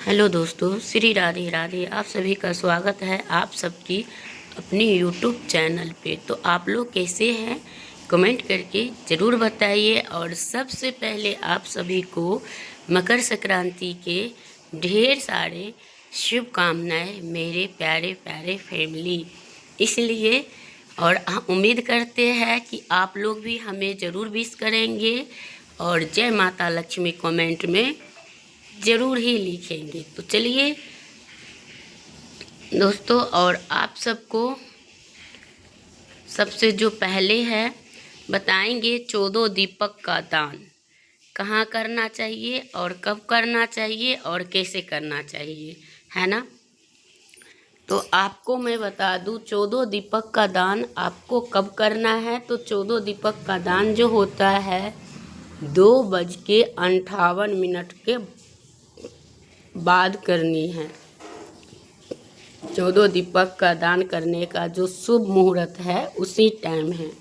Hello दोस्तों, श्री राधे राधे। आप सभी का स्वागत है आप सबकी अपनी यूट्यूब चैनल पे। तो आप लोग कैसे हैं, कमेंट करके ज़रूर बताइए। और सबसे पहले आप सभी को मकर संक्रांति के ढेर सारे शुभकामनाएं मेरे प्यारे प्यारे फैमिली। इसलिए और हम उम्मीद करते हैं कि आप लोग भी हमें ज़रूर विश करेंगे और जय माता लक्ष्मी कमेंट में ज़रूर ही लिखेंगे। तो चलिए दोस्तों, और आप सबको सबसे जो पहले है बताएंगे 14 दीपक का दान कहाँ करना चाहिए और कब करना चाहिए और कैसे करना चाहिए, है ना। तो आपको मैं बता दूं 14 दीपक का दान आपको कब करना है। तो 14 दीपक का दान जो होता है 2:58 के बाद करनी है। 14 दीपक का दान करने का जो शुभ मुहूर्त है उसी टाइम है।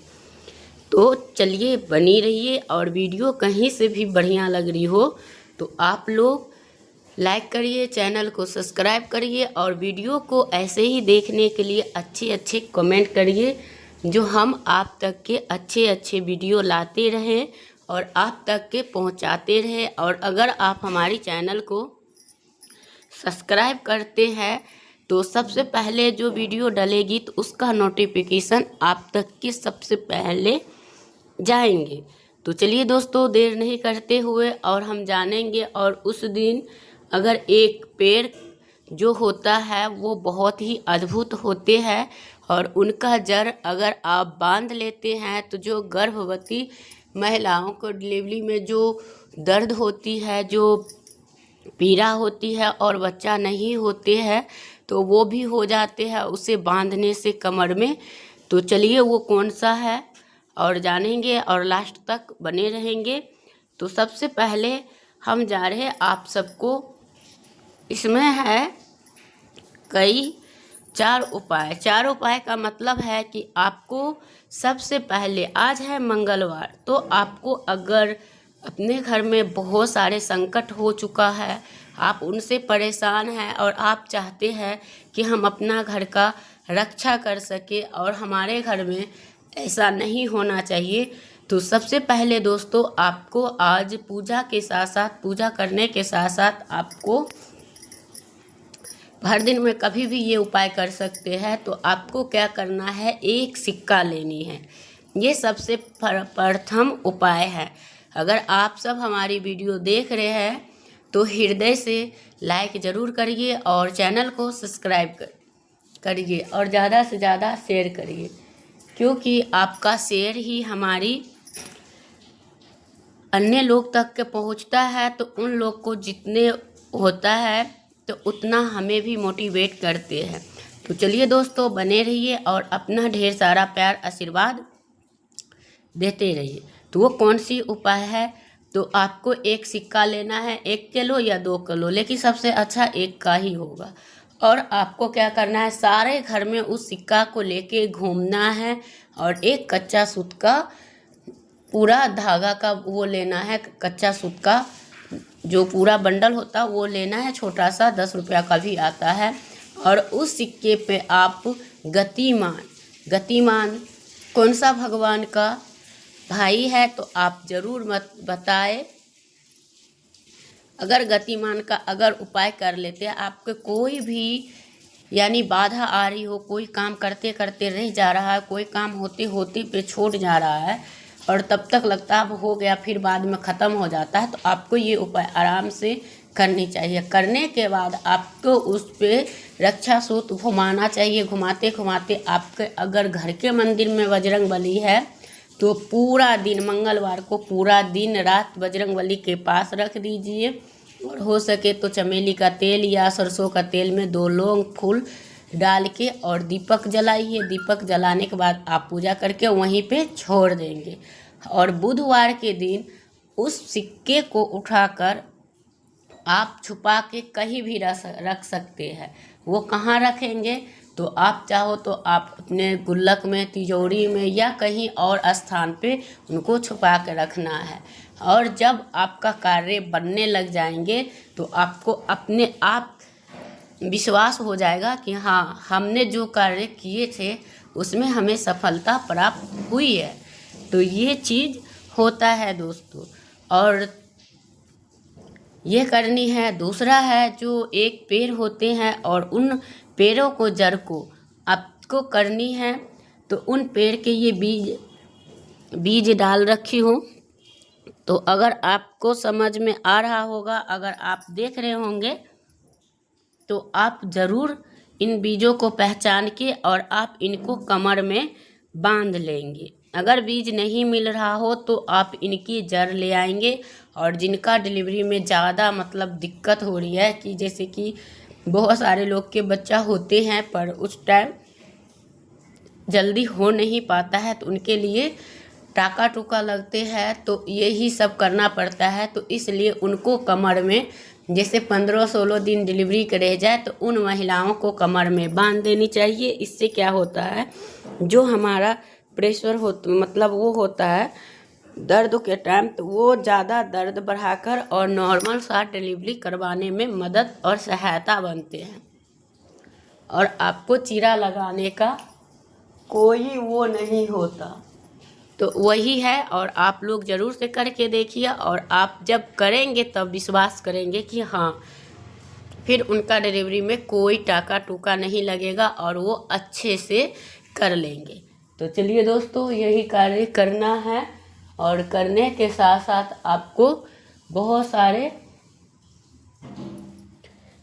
तो चलिए बनी रहिए, और वीडियो कहीं से भी बढ़िया लग रही हो तो आप लोग लाइक करिए, चैनल को सब्सक्राइब करिए, और वीडियो को ऐसे ही देखने के लिए अच्छे अच्छे कमेंट करिए, जो हम आप तक के अच्छे अच्छे वीडियो लाते रहें और आप तक के पहुंचाते रहें। और अगर आप हमारी चैनल को सब्सक्राइब करते हैं तो सबसे पहले जो वीडियो डलेगी तो उसका नोटिफिकेशन आप तक के सबसे पहले जाएंगे। तो चलिए दोस्तों, देर नहीं करते हुए और हम जानेंगे। और उस दिन अगर एक पेड़ जो होता है वो बहुत ही अद्भुत होते हैं, और उनका जड़ अगर आप बांध लेते हैं तो जो गर्भवती महिलाओं को डिलीवरी में जो दर्द होती है, जो पीड़ा होती है और बच्चा नहीं होते हैं, तो वो भी हो जाते हैं उसे बांधने से कमर में। तो चलिए वो कौन सा है और जानेंगे, और लास्ट तक बने रहेंगे। तो सबसे पहले हम जा रहे हैं आप सबको, इसमें है कई 4 उपाय। 4 उपाय का मतलब है कि आपको सबसे पहले, आज है मंगलवार, तो आपको अगर अपने घर में बहुत सारे संकट हो चुका है, आप उनसे परेशान हैं और आप चाहते हैं कि हम अपना घर का रक्षा कर सके और हमारे घर में ऐसा नहीं होना चाहिए, तो सबसे पहले दोस्तों आपको आज पूजा के साथ साथ, पूजा करने के साथ साथ आपको हर दिन में कभी भी ये उपाय कर सकते हैं। तो आपको क्या करना है, एक सिक्का लेनी है। ये सबसे प्रथम उपाय है। अगर आप सब हमारी वीडियो देख रहे हैं तो हृदय से लाइक ज़रूर करिए और चैनल को सब्सक्राइब करिए और ज़्यादा से ज़्यादा शेयर करिए, क्योंकि आपका शेयर ही हमारी अन्य लोग तक के पहुंचता है। तो उन लोग को जितने होता है तो उतना हमें भी मोटिवेट करते हैं। तो चलिए दोस्तों बने रहिए और अपना ढेर सारा प्यार आशीर्वाद देते रहिए। तो वो कौन सी उपाय है, तो आपको एक सिक्का लेना है, 1 किलो या 2 किलो, लेकिन सबसे अच्छा 1 का ही होगा। और आपको क्या करना है, सारे घर में उस सिक्का को लेके घूमना है, और एक कच्चा सूत का पूरा धागा का वो लेना है, कच्चा सूत का जो पूरा बंडल होता है वो लेना है, छोटा सा 10 रुपया का भी आता है। और उस सिक्के पे आप गतिमान कौन सा भगवान का भाई है तो आप ज़रूर मत बताए। अगर गतिमान का अगर उपाय कर लेते हैं, आपके कोई भी यानी बाधा आ रही हो, कोई काम करते करते रह जा रहा है, कोई काम होते होते पे छूट जा रहा है और तब तक लगता है अब हो गया, फिर बाद में ख़त्म हो जाता है, तो आपको ये उपाय आराम से करनी चाहिए। करने के बाद आपको उस पर रक्षा सूत घुमाना चाहिए। घुमाते घुमाते आपके अगर घर के मंदिर में बजरंग बली है तो पूरा दिन, मंगलवार को पूरा दिन रात बजरंग बली के पास रख दीजिए। और हो सके तो चमेली का तेल या सरसों का तेल में 2 लौंग फूल डाल के और दीपक जलाइए। दीपक जलाने के बाद आप पूजा करके वहीं पे छोड़ देंगे। और बुधवार के दिन उस सिक्के को उठाकर आप छुपा के कहीं भी रख सकते हैं। वो कहाँ रखेंगे, तो आप चाहो तो आप अपने गुल्लक में, तिजोरी में या कहीं और स्थान पे उनको छुपा के रखना है। और जब आपका कार्य बनने लग जाएंगे तो आपको अपने आप विश्वास हो जाएगा कि हाँ, हमने जो कार्य किए थे उसमें हमें सफलता प्राप्त हुई है। तो ये चीज़ होता है दोस्तों, और ये करनी है। दूसरा है, जो एक पेड़ होते हैं और उन पेड़ों को जड़ को आपको करनी है, तो उन पेड़ के ये बीज डाल रखी हूँ। तो अगर आपको समझ में आ रहा होगा, अगर आप देख रहे होंगे, तो आप ज़रूर इन बीजों को पहचान के और आप इनको कमर में बांध लेंगे। अगर बीज नहीं मिल रहा हो तो आप इनकी जड़ ले आएंगे। और जिनका डिलीवरी में ज़्यादा मतलब दिक्कत हो रही है, कि जैसे कि बहुत सारे लोग के बच्चा होते हैं पर उस टाइम जल्दी हो नहीं पाता है, तो उनके लिए टाका टूका लगते हैं, तो यही सब करना पड़ता है। तो इसलिए उनको कमर में, जैसे 15-16 दिन डिलीवरी के रह जाए तो उन महिलाओं को कमर में बांध देनी चाहिए। इससे क्या होता है, जो हमारा प्रेशर मतलब वो होता है दर्द के टाइम, तो वो ज़्यादा दर्द बढ़ाकर और नॉर्मल सा डिलीवरी करवाने में मदद और सहायता बनते हैं। और आपको चीरा लगाने का कोई वो नहीं होता। तो वही है, और आप लोग ज़रूर से करके देखिए। और आप जब करेंगे तब विश्वास करेंगे कि हाँ, फिर उनका डिलीवरी में कोई टाका टूका नहीं लगेगा और वो अच्छे से कर लेंगे। तो चलिए दोस्तों, यही कार्य करना है, और करने के साथ साथ आपको बहुत सारे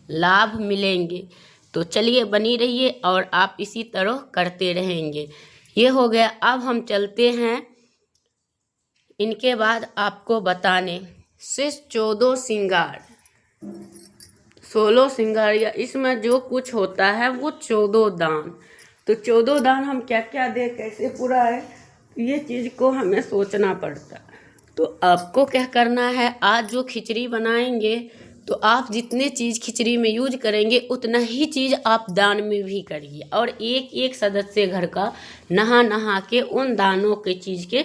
लाभ मिलेंगे। तो चलिए बनी रहिए और आप इसी तरह करते रहेंगे। ये हो गया। अब हम चलते हैं इनके बाद आपको बताने सिर्फ 14 श्रृंगार, 16 श्रृंगार, या इसमें जो कुछ होता है वो 14 दान। तो 14 दान हम क्या क्या दे, कैसे पूरा है, ये चीज़ को हमें सोचना पड़ता है। तो आपको क्या करना है, आज जो खिचड़ी बनाएंगे तो आप जितने चीज़ खिचड़ी में यूज करेंगे उतना ही चीज़ आप दान में भी करिए। और एक एक सदस्य घर का नहा के उन दानों के चीज़ के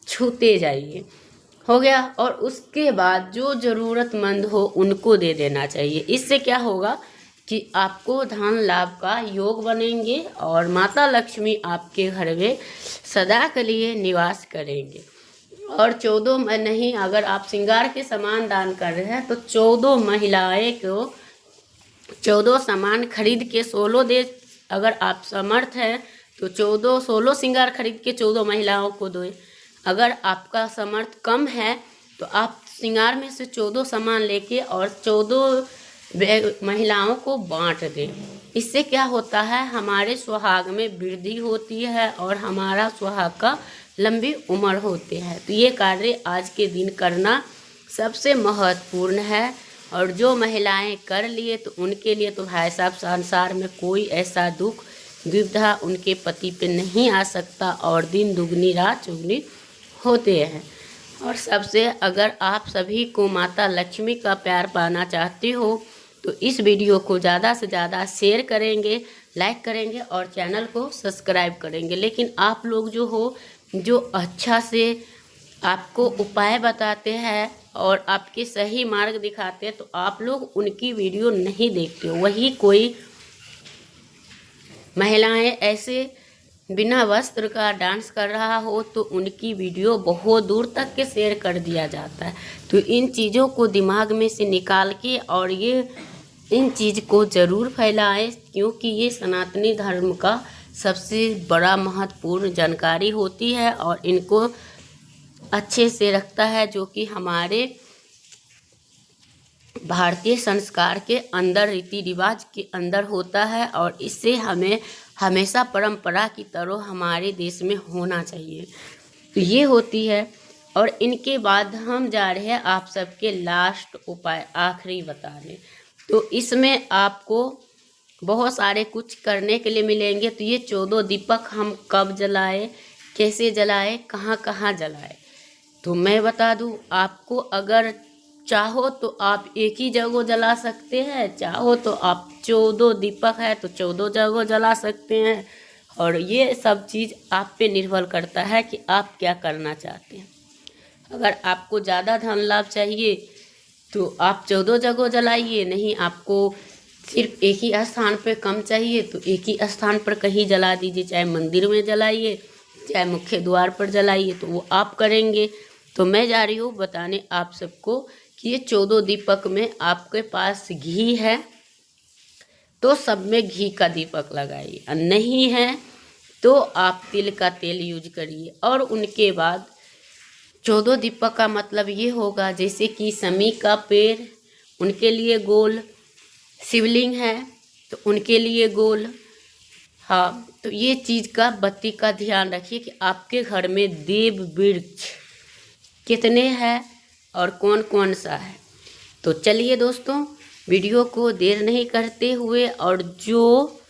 छूते जाइए। हो गया। और उसके बाद जो ज़रूरतमंद हो उनको दे देना चाहिए। इससे क्या होगा कि आपको धन लाभ का योग बनेंगे और माता लक्ष्मी आपके घर में सदा के लिए निवास करेंगे। और 14 में नहीं, अगर आप श्रृंगार के सामान दान कर रहे हैं तो 14 महिलाएं को 14 सामान खरीद के 16 दे। अगर आप समर्थ हैं तो 16 श्रृंगार खरीद के 14 महिलाओं को दो। अगर आपका समर्थ कम है तो आप श्रृंगार में से 14 सामान लेके और 14 महिलाओं को बांट दें। इससे क्या होता है, हमारे सुहाग में वृद्धि होती है और हमारा सुहाग का लंबी उम्र होते हैं। तो ये कार्य आज के दिन करना सबसे महत्वपूर्ण है। और जो महिलाएं कर लिए तो उनके लिए तो भाई साहब संसार में कोई ऐसा दुख दुविधा उनके पति पे नहीं आ सकता, और दिन दुगनी रात चौगनी होते हैं। और सबसे, अगर आप सभी को माता लक्ष्मी का प्यार पाना चाहते हो तो इस वीडियो को ज़्यादा से ज़्यादा शेयर करेंगे, लाइक करेंगे और चैनल को सब्सक्राइब करेंगे। लेकिन आप लोग जो हो, जो अच्छा से आपको उपाय बताते हैं और आपके सही मार्ग दिखाते हैं, तो आप लोग उनकी वीडियो नहीं देखते हो। वही कोई महिलाएं ऐसे बिना वस्त्र का डांस कर रहा हो तो उनकी वीडियो बहुत दूर तक के शेयर कर दिया जाता है। तो इन चीज़ों को दिमाग में से निकाल के और ये इन चीज़ को ज़रूर फैलाएं, क्योंकि ये सनातनी धर्म का सबसे बड़ा महत्वपूर्ण जानकारी होती है और इनको अच्छे से रखता है, जो कि हमारे भारतीय संस्कार के अंदर, रीति रिवाज के अंदर होता है। और इससे हमें हमेशा परंपरा की तरह हमारे देश में होना चाहिए। तो ये होती है। और इनके बाद हम जा रहे हैं आप सबके लास्ट उपाय, आखिरी बताने। तो इसमें आपको बहुत सारे कुछ करने के लिए मिलेंगे। तो ये 14 दीपक हम कब जलाए, कैसे जलाए, कहाँ कहाँ जलाए, तो मैं बता दूँ आपको। अगर चाहो तो आप एक ही जगह जला सकते हैं, चाहो तो आप 14 दीपक है तो 14 जगह जला सकते हैं। और ये सब चीज़ आप पे निर्भर करता है कि आप क्या करना चाहते हैं। अगर आपको ज़्यादा धन लाभ चाहिए तो आप 14 जगह जलाइए, नहीं आपको सिर्फ एक ही स्थान पर कम चाहिए तो एक ही स्थान पर कहीं जला दीजिए, चाहे मंदिर में जलाइए चाहे मुख्य द्वार पर जलाइए, तो वो आप करेंगे। तो मैं जा रही हूँ बताने आप सबको कि ये 14 दीपक में आपके पास घी है तो सब में घी का दीपक लगाइए, और नहीं है तो आप तिल का तेल यूज करिए। और उनके बाद 14 दीपक का मतलब ये होगा जैसे कि शमी का पेड़ उनके लिए गोल, शिवलिंग है तो उनके लिए गोल। हाँ, तो ये चीज़ का बत्ती का ध्यान रखिए कि आपके घर में देव वृक्ष कितने हैं और कौन कौन सा है। तो चलिए दोस्तों, वीडियो को देर नहीं करते हुए, और जो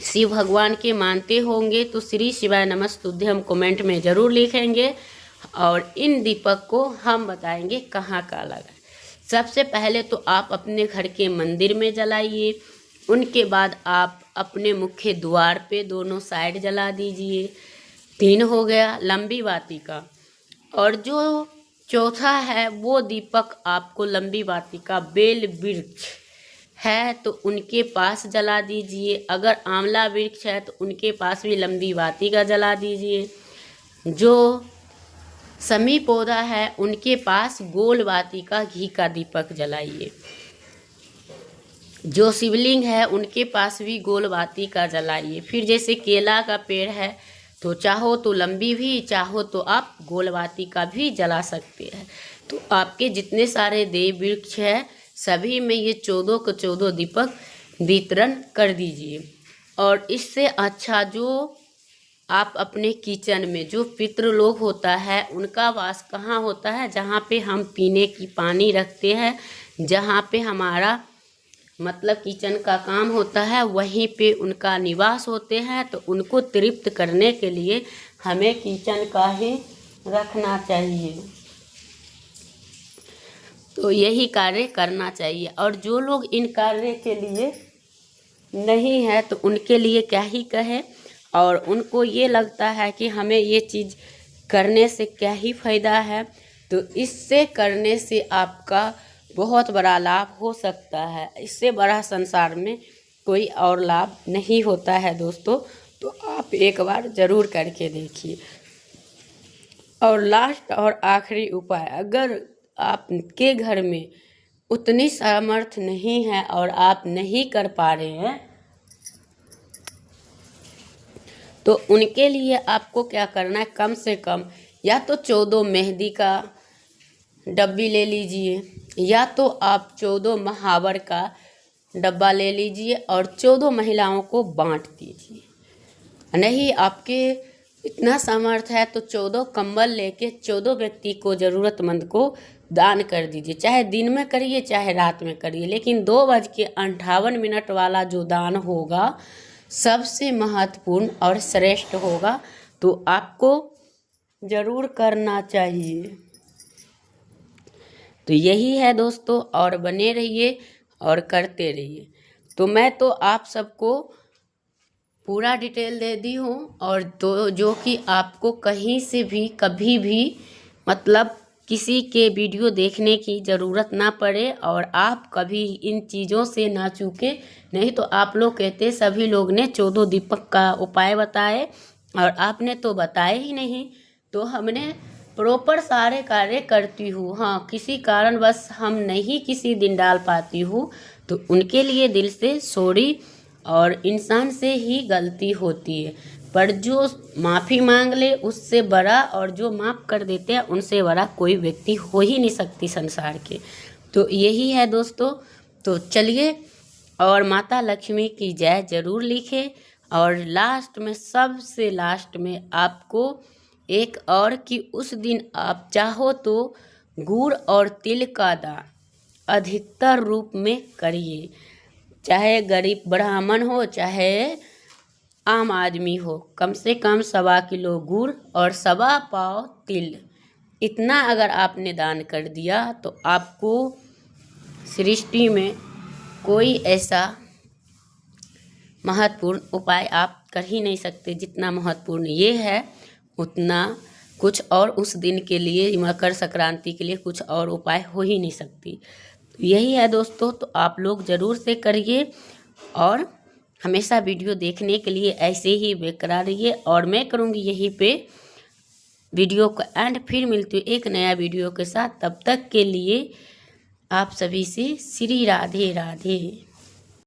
शिव भगवान के मानते होंगे तो श्री शिवाय नमस्तुभ्यम कमेंट में ज़रूर लिखेंगे, और इन दीपक को हम बताएंगे कहाँ का लगा। सबसे पहले तो आप अपने घर के मंदिर में जलाइए, उनके बाद आप अपने मुख्य द्वार पे दोनों साइड जला दीजिए। 3 हो गया लंबी वाटिका, और जो चौथा है वो दीपक आपको लंबी वाटिका बेल वृक्ष है तो उनके पास जला दीजिए। अगर आंवला वृक्ष है तो उनके पास भी लंबी वाटिका जला दीजिए। जो शमी पौधा है उनके पास गोल वाटिका घी का दीपक जलाइए। जो शिवलिंग है उनके पास भी गोल वाटिका जलाइए। फिर जैसे केला का पेड़ है तो चाहो तो लंबी भी, चाहो तो आप गोल वाटिका भी जला सकते हैं। तो आपके जितने सारे देव वृक्ष है सभी में ये 14 के 14 दीपक वितरण कर दीजिए। और इससे अच्छा जो आप अपने किचन में जो पितृलोक होता है उनका वास कहाँ होता है, जहाँ पे हम पीने की पानी रखते हैं, जहाँ पे हमारा मतलब किचन का काम होता है, वहीं पे उनका निवास होते हैं। तो उनको तृप्त करने के लिए हमें किचन का ही रखना चाहिए। तो यही कार्य करना चाहिए। और जो लोग इन कार्य के लिए नहीं है तो उनके लिए क्या ही कहे, और उनको ये लगता है कि हमें ये चीज़ करने से क्या ही फ़ायदा है, तो इससे करने से आपका बहुत बड़ा लाभ हो सकता है। इससे बड़ा संसार में कोई और लाभ नहीं होता है दोस्तों। तो आप एक बार ज़रूर करके देखिए। और लास्ट और आखिरी उपाय, अगर आपके घर में उतनी सामर्थ्य नहीं है और आप नहीं कर पा रहे हैं तो उनके लिए आपको क्या करना है, कम से कम या तो 14 मेहंदी का डब्बी ले लीजिए, या तो आप 14 महावर का डब्बा ले लीजिए और 14 महिलाओं को बांट दीजिए। नहीं आपके इतना सामर्थ्य है तो 14 कंबल लेके 14 व्यक्ति को, ज़रूरतमंद को दान कर दीजिए। चाहे दिन में करिए चाहे रात में करिए, लेकिन 2:58 वाला जो दान होगा सबसे महत्वपूर्ण और श्रेष्ठ होगा, तो आपको ज़रूर करना चाहिए। तो यही है दोस्तों, और बने रहिए और करते रहिए। तो मैं तो आप सबको पूरा डिटेल दे दी हूँ, और तो जो कि आपको कहीं से भी कभी भी मतलब किसी के वीडियो देखने की ज़रूरत ना पड़े, और आप कभी इन चीज़ों से ना चूके। नहीं तो आप लोग कहते सभी लोग ने 14 दीपक का उपाय बताए और आपने तो बताए ही नहीं। तो हमने प्रॉपर सारे कार्य करती हूँ। हाँ, किसी कारणवश हम नहीं किसी दिन डाल पाती हूँ तो उनके लिए दिल से सॉरी, और इंसान से ही गलती होती है, पर जो माफ़ी मांग ले उससे बड़ा, और जो माफ़ कर देते हैं उनसे बड़ा कोई व्यक्ति हो ही नहीं सकती संसार के। तो यही है दोस्तों। तो चलिए, और माता लक्ष्मी की जय ज़रूर लिखें। और लास्ट में, सबसे लास्ट में आपको एक और कि उस दिन आप चाहो तो गुड़ और तिल का दान अधिकतर रूप में करिए। चाहे गरीब ब्राह्मण हो चाहे आम आदमी हो, कम से कम 1.25 किलो गुड़ और 1.25 पाव तिल, इतना अगर आपने दान कर दिया तो आपको सृष्टि में कोई ऐसा महत्वपूर्ण उपाय आप कर ही नहीं सकते। जितना महत्वपूर्ण ये है उतना कुछ और उस दिन के लिए, मकर संक्रांति के लिए कुछ और उपाय हो ही नहीं सकती। तो यही है दोस्तों, तो आप लोग ज़रूर से करिए और हमेशा वीडियो देखने के लिए ऐसे ही बेकरार रहिए। और मैं करूँगी यहीं पे वीडियो का एंड, फिर मिलती हूँ एक नया वीडियो के साथ। तब तक के लिए आप सभी से श्री राधे राधे।